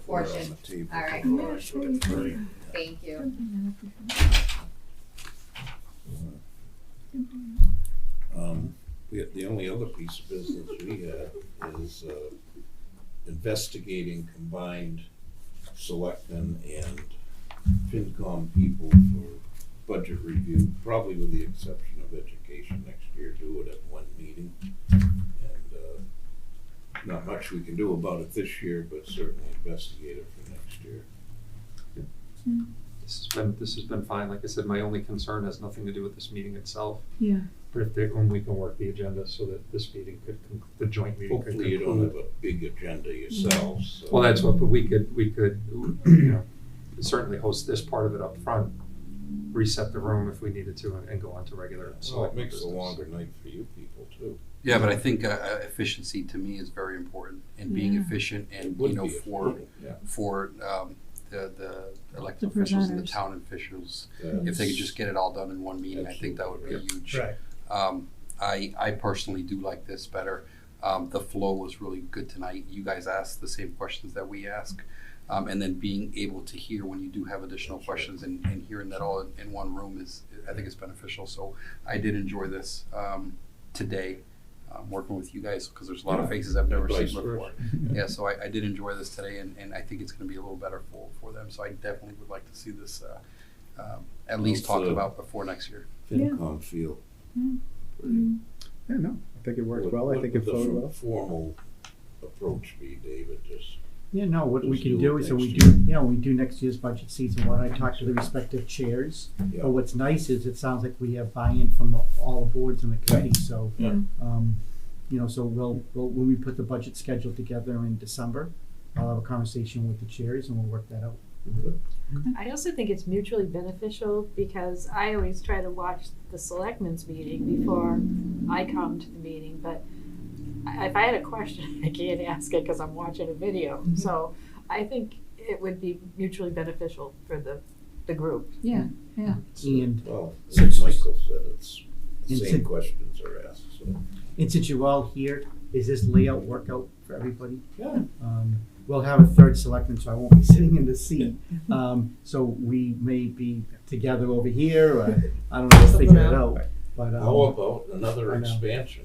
Portion. On the table. All right. before I go to break. Thank you. The only other piece of business we had is investigating combined selectmen and FinCom people for budget review, probably with the exception of education next year, do it at one meeting. And not much we can do about it this year, but certainly investigate it for next year. This has been fine. Like I said, my only concern has nothing to do with this meeting itself. Yeah. But when we can work the agenda so that this meeting could, the joint meeting could Hopefully you don't conclude. have a big agenda yourselves. So. Well, that's what, but we could, you know, certainly host this part of it up front, reset the room if we needed to, and go on to regular. Well, it select makes a business. longer night for you people too. Yeah, but I think efficiency to me is very important, and being Yeah. efficient, and Would you know, be a- for the elected The officials and the presenters. town officials, Yeah. if they could just get it all done in one meeting, I think that would be huge. Right. I personally do like this better. The flow was really good tonight. You guys asked the same questions that we ask. And then being able to hear when you do have additional questions and hearing that all in one room is, I think it's beneficial. So I did enjoy this today, working with you guys, because there's a lot of faces I've never seen Vice before. versa. Yeah, so I did enjoy this today, and I think it's going to be a little better for them. So I definitely would like to see this at least talked about before next year. FinCom feel. Yeah, no, I think it worked well. I think it What flowed would the well. formal approach be, David? Just Yeah, no, what we Just can do do it is, so we next do, year. yeah, we do next year's budget season, when I talk to the respective chairs. Yeah. But what's nice is, it sounds like we have buy-in from all the boards and the committees, so, Yeah. you know, so we'll, when we put the budget schedule together in December, I'll have a conversation with the chairs and we'll work that out. I also think it's mutually beneficial because I always try to watch the selectmen's meeting before I come to the meeting, but if I had a question, I can't ask it because I'm watching a video. So I think it would be mutually beneficial for the group. Yeah, yeah. And well, as since- Michael said, it's the and same since- questions are asked. So and since you all here, is this layout work out for everybody? yeah, We'll have a third selectman, so I won't be sitting in the seat. So we may be together over here, or I don't know, we'll figure it out. But, how about another I know. expansion?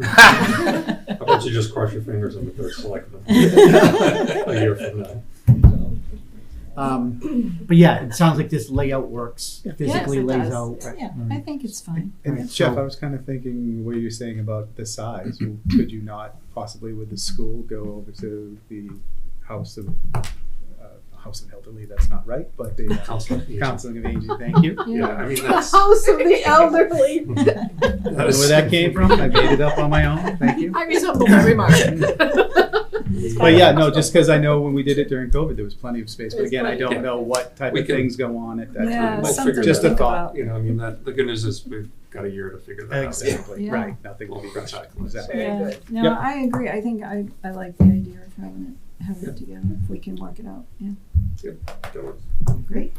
How about you just cross your fingers on the third selectman a year from now? but yeah, it sounds like this layout works, physically Yes, it lays does. out. Yeah, I think it's fine. And Right, Jeff, so- I was kind of thinking what you were saying about the size. Could you not possibly with the school go over to the House of Elderly? That's not right, but the Counseling of Aging. Counseling of Aging. Thank you. Yeah, I mean, The that's. House of the Elderly. I don't know where that came from. I made it up on my own. Thank you. I resemble my remark. But yeah, no, just because I know when we did it during COVID, there was plenty of space. But There's again, I plenty. don't know what type We of can- things go on at that Yeah, time. We'll something figure Just that a out. thought. You know, I mean, the good news is we've got a year to figure that out. Exactly. Yeah. Right. Nothing will be Well, rushed. exactly. Exactly. Yeah, no, Yep. I agree. I think I like the idea of having it together if we can work it out. Yeah, That works. great.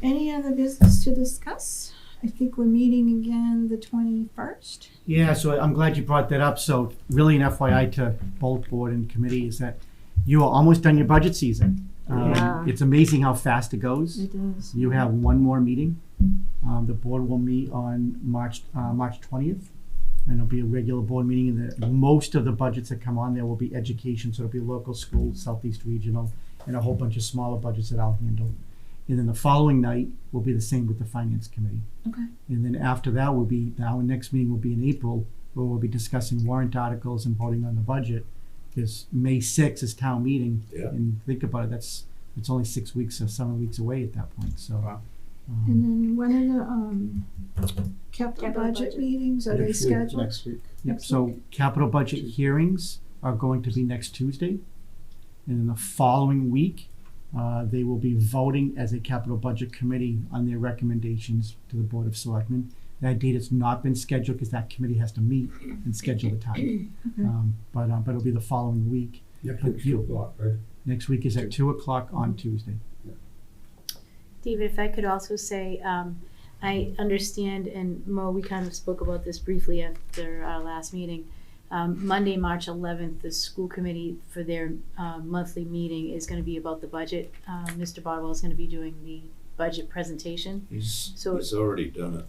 Any other business to discuss? I think we're meeting again the 21st. Yeah, so I'm glad you brought that up. So really an FYI to both board and committee is that you are almost done your budget season. Yeah. It's amazing how fast it goes. It does. You have one more meeting. The board will meet on March 20th. And it'll be a regular board meeting, and most of the budgets that come on there will be education, so it'll be local schools, Southeast Regional, and a whole bunch of smaller budgets that I'll handle. And then the following night will be the same with the finance committee. Okay. And then after that our next meeting will be in April, where we'll be discussing warrant articles and voting on the budget. Because May 6th is town meeting, Yeah. and think about it, it's only 6 weeks or 7 weeks away at that point, so. Wow. And then when are the capital budget meetings, are they Next week, scheduled? Next week. Yep, so capital budget hearings are going to be next Tuesday. And in the following week, they will be voting as a capital budget committee on their recommendations to the Board of Selectmen. That date has not been scheduled because that committee has to meet and schedule the time. But it'll be the following week. Next But week's you- 2 o'clock, right? Next week is at 2:00 on Tuesday. David, if I could also say, I understand, and Mo, we kind of spoke about this briefly after our last meeting. Monday, March 11th, the school committee for their monthly meeting is going to be about the budget. Mr. Bardwell is going to be doing the budget presentation. He's So already done it.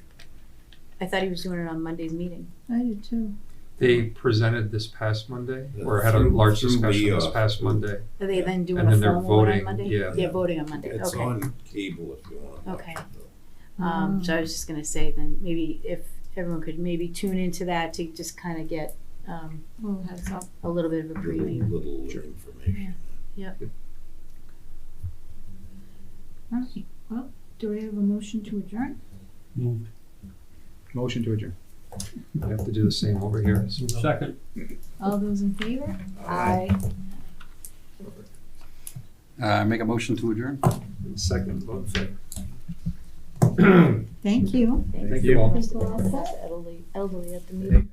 I thought he was doing it on Monday's meeting. I did too. They presented this past Monday, Yeah, or had a through- large through discussion me, this past Monday. Are they then doing And a then they're formal one on voting, Monday? yeah. They're voting on Monday, It's okay. on cable if you want to watch Okay. it, though. So I was just gonna say then, maybe if everyone could maybe tune into that to just kind of get Well, heads up. a little bit of a preview. Little information. Yep. All right, well, do we have a motion to adjourn? Motion to adjourn. I have to do the same over here. Second. All those in favor? Aye. Make a motion to adjourn? Second, vote in favor. Thank you. Thank you all. Mr. Lassa? Elderly at the meeting.